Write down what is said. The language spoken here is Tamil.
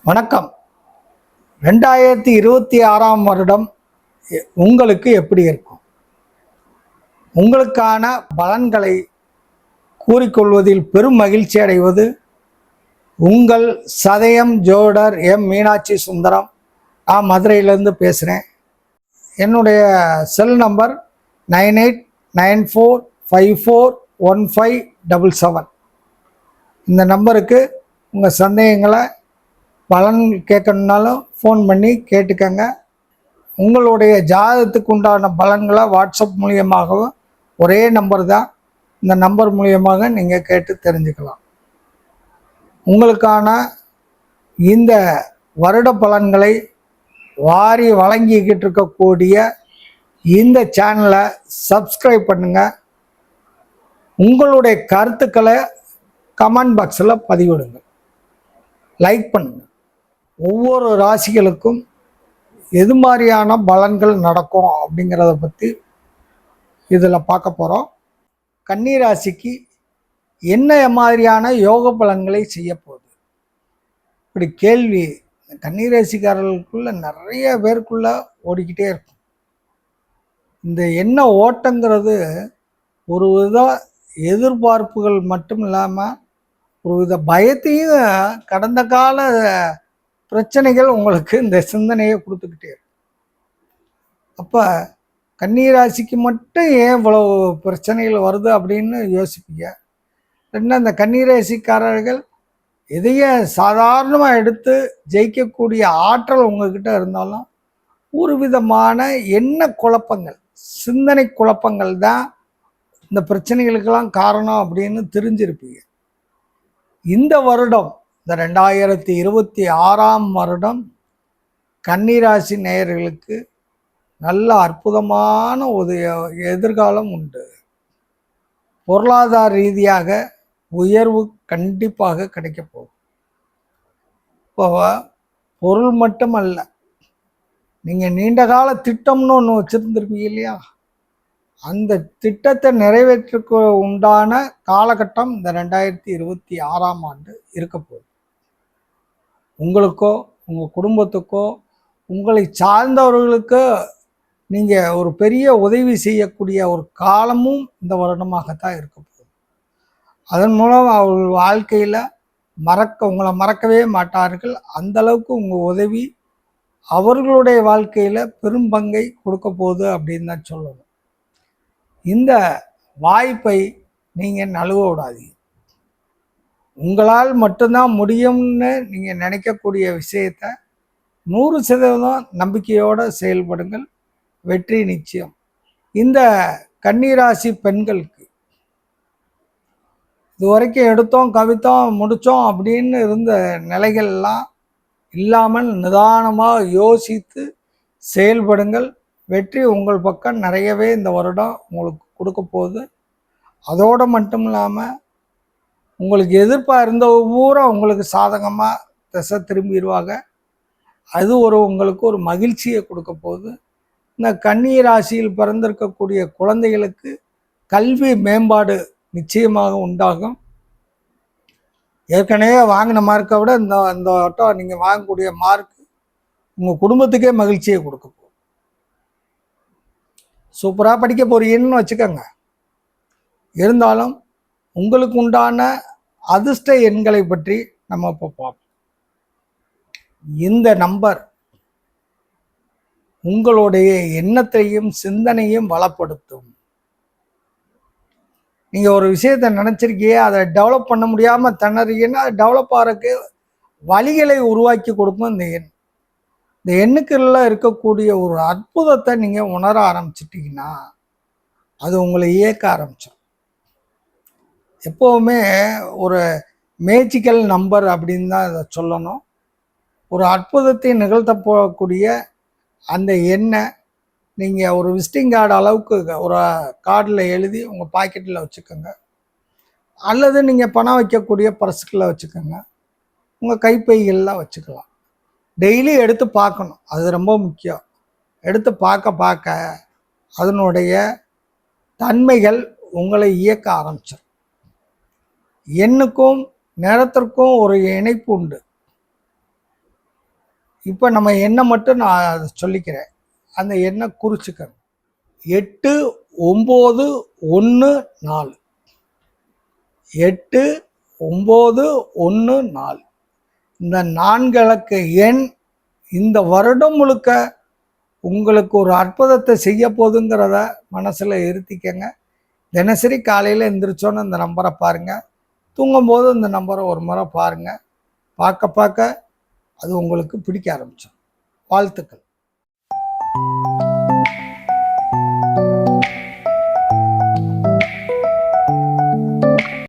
வணக்கம். 2026ஆம் வருடம் உங்களுக்கு எப்படி இருக்கும்? உங்களுக்கான பலன்களை கூறிக்கொள்வதில் பெரும் மகிழ்ச்சி அடைவது உங்கள் சதயம் ஜோடர் எம் மீனாட்சி சுந்தரம். நான் மதுரையிலேருந்து பேசுகிறேன். என்னுடைய செல் நம்பர் 9894541577. இந்த நம்பருக்கு உங்கள் சந்தேகங்களை பலன் கேட்கணுன்னாலும் ஃபோன் பண்ணி கேட்டுக்கங்க. உங்களுடைய ஜாதகத்துக்கு உண்டான பலன்களை வாட்ஸ்அப் மூலியமாகவும் ஒரே நம்பர் தான், இந்த நம்பர் மூலியமாக நீங்கள் கேட்டு தெரிஞ்சுக்கலாம். உங்களுக்கான இந்த வருட பலன்களை வாரி வழங்கிக்கிட்டு இருக்கக்கூடிய இந்த சேனலை சப்ஸ்கிரைப் பண்ணுங்கள். உங்களுடைய கருத்துக்களை கமெண்ட் பாக்ஸில் பதிவிடுங்க, லைக் பண்ணுங்கள். ஒவ்வொரு ராசிகளுக்கும் எது மாதிரியான பலன்கள் நடக்கும் அப்படிங்கிறத பற்றி இதில் பார்க்க போகிறோம். கன்னி ராசிக்கு என்ன மாதிரியான யோக பலன்களை செய்ய போகுது, இப்படி கேள்வி கன்னி ராசிக்காரர்களுக்குள்ள நிறைய பேருக்குள்ள ஓடிக்கிட்டே இருக்கும். இந்த என்ன ஓட்டங்கிறது ஒரு வித எதிர்பார்ப்புகள் மட்டும் இல்லாமல் ஒரு வித பயத்தையும், கடந்த கால பிரச்சனைகள் உங்களுக்கு இந்த சிந்தனையை கொடுத்துக்கிட்டே இருக்கு. அப்போ கன்னிராசிக்கு மட்டும் ஏன் இவ்வளவு பிரச்சனைகள் வருது அப்படின்னு யோசிப்பீங்க. ரெண்டு, அந்த கன்னிராசிக்காரர்கள் எதையே சாதாரணமாக எடுத்து ஜெயிக்கக்கூடிய ஆற்றல் உங்ககிட்ட இருந்தாலும் ஒரு விதமான எண்ண குழப்பங்கள், சிந்தனை குழப்பங்கள் தான் இந்த பிரச்சனைகளுக்கெல்லாம் காரணம் அப்படின்னு தெரிஞ்சிருப்பீங்க. இந்த வருடம், இந்த 2026ஆம் வருடம் கன்னிராசி நேயர்களுக்கு நல்ல அற்புதமான ஒரு எதிர்காலம் உண்டு. பொருளாதார ரீதியாக உயர்வு கண்டிப்பாக கிடைக்க போகும். இப்போ பொருள் மட்டுமல்ல, நீங்கள் நீண்ட கால திட்டம்னு ஒன்று வச்சுருந்துருப்பீங்க இல்லையா, அந்த திட்டத்தை நிறைவேற்றுக்கு உண்டான காலகட்டம் இந்த 2026ஆம் ஆண்டு இருக்க போகுது. உங்களுக்கோ உங்கள் குடும்பத்துக்கோ உங்களை சார்ந்தவர்களுக்கோ நீங்கள் ஒரு பெரிய உதவி செய்யக்கூடிய ஒரு காலமும் இந்த வருடமாகத்தான் இருக்க போகுது. அதன் மூலம் அவர்கள் வாழ்க்கையில் உங்களை மறக்கவே மாட்டார்கள். அந்த அளவுக்கு உங்கள் உதவி அவர்களுடைய வாழ்க்கையில் பெரும் பங்கை கொடுக்க போகுது அப்படின்னு தான் சொல்லணும். இந்த வாய்ப்பை நீங்கள் நழுவ விடாதீங்க. உங்களால் மட்டும்தான் முடியும்னு நீங்கள் நினைக்கக்கூடிய விஷயத்தை 100% நம்பிக்கையோடு செயல்படுங்கள், வெற்றி நிச்சயம். இந்த கன்னிராசி பெண்களுக்கு இது வரைக்கும் எடுத்தோம் கவித்தோம் முடித்தோம் அப்படின்னு இருந்த நிலைகள்லாம் இல்லாமல் நிதானமாக யோசித்து செயல்படுங்கள். வெற்றி உங்கள் பக்கம் நிறையவே இந்த வருடம் உங்களுக்கு கொடுக்க போகுது. அதோடு மட்டும் இல்லாமல் உங்களுக்கு எதிர்பார்ந்த பூரா உங்களுக்கு சாதகமாக திசை திரும்பிடுவாங்க. அது உங்களுக்கு ஒரு மகிழ்ச்சியை கொடுக்க போகுது. இந்த கன்னி ராசியில் பிறந்திருக்கக்கூடிய குழந்தைகளுக்கு கல்வி மேம்பாடு நிச்சயமாக உண்டாகும். ஏற்கனவே வாங்கின மார்க்கை விட இந்த வட்டம் நீங்கள் வாங்கக்கூடிய மார்க் உங்கள் குடும்பத்துக்கே மகிழ்ச்சியை கொடுக்க போகுது. சூப்பராக படிக்க போறீங்கன்னு வச்சுக்கோங்க. இருந்தாலும் உங்களுக்கு உண்டான அதிர்ஷ்ட எண்களை பற்றி நம்ம இப்போ பார்ப்போம். இந்த நம்பர் உங்களுடைய எண்ணத்தையும் சிந்தனையும் வளப்படுத்தும். நீங்கள் ஒரு விஷயத்தை நினச்சிருக்கீங்க, அதை டெவலப் பண்ண முடியாமல் திணறீங்கன்னா அது டெவலப் ஆகிறதுக்கு வழிகளை உருவாக்கி கொடுக்கும் இந்த எண். இந்த எண்ணுக்குள்ள இருக்கக்கூடிய ஒரு அற்புதத்தை நீங்கள் உணர ஆரம்பிச்சிட்டிங்கன்னா அது உங்களை இயக்க ஆரம்பிச்சிடும். எப்போவுமே ஒரு மேஜிக்கல் நம்பர் அப்படின்னு தான் இதை சொல்லணும். ஒரு அற்புதத்தை நிகழ்த்த போகக்கூடிய அந்த எண்ணை நீங்கள் ஒரு விசிட்டிங் கார்டு அளவுக்கு ஒரு கார்டில் எழுதி உங்கள் பாக்கெட்டில் வச்சுக்கோங்க, அல்லது நீங்கள் பணம் வைக்கக்கூடிய பர்ஸுக்குள்ளே வச்சுக்கோங்க, உங்கள் கைப்பைகளில் வச்சுக்கலாம். டெய்லி எடுத்து பார்க்கணும், அது ரொம்ப முக்கியம். எடுத்து பார்க்க அதனுடைய தன்மைகள் உங்களை இயக்க ஆரம்பிச்சிடும். எண்ணுக்கும் நேரத்திற்கும் ஒரு இணைப்பு உண்டு. இப்போ நம்ம எண்ணை மட்டும் நான் சொல்லிக்கிறேன், அந்த எண்ணை குறிச்சுக்கணும். 8 9 1 4, 8 9 1 4. இந்த 4 இலக்க எண் இந்த வருடம் முழுக்க உங்களுக்கு ஒரு அற்புதத்தை செய்ய போகுதுங்கிறத மனசில் இருத்திக்கங்க. தினசரி காலையில் எந்திரிச்சோன்னு இந்த நம்பரை பாருங்கள், தூங்கும்போது இந்த நம்பரை ஒரு முறை பாருங்கள். பார்க்க பார்க்க அது உங்களுக்கு பிடிக்க ஆரம்பிச்சிடும். வாழ்த்துக்கள்.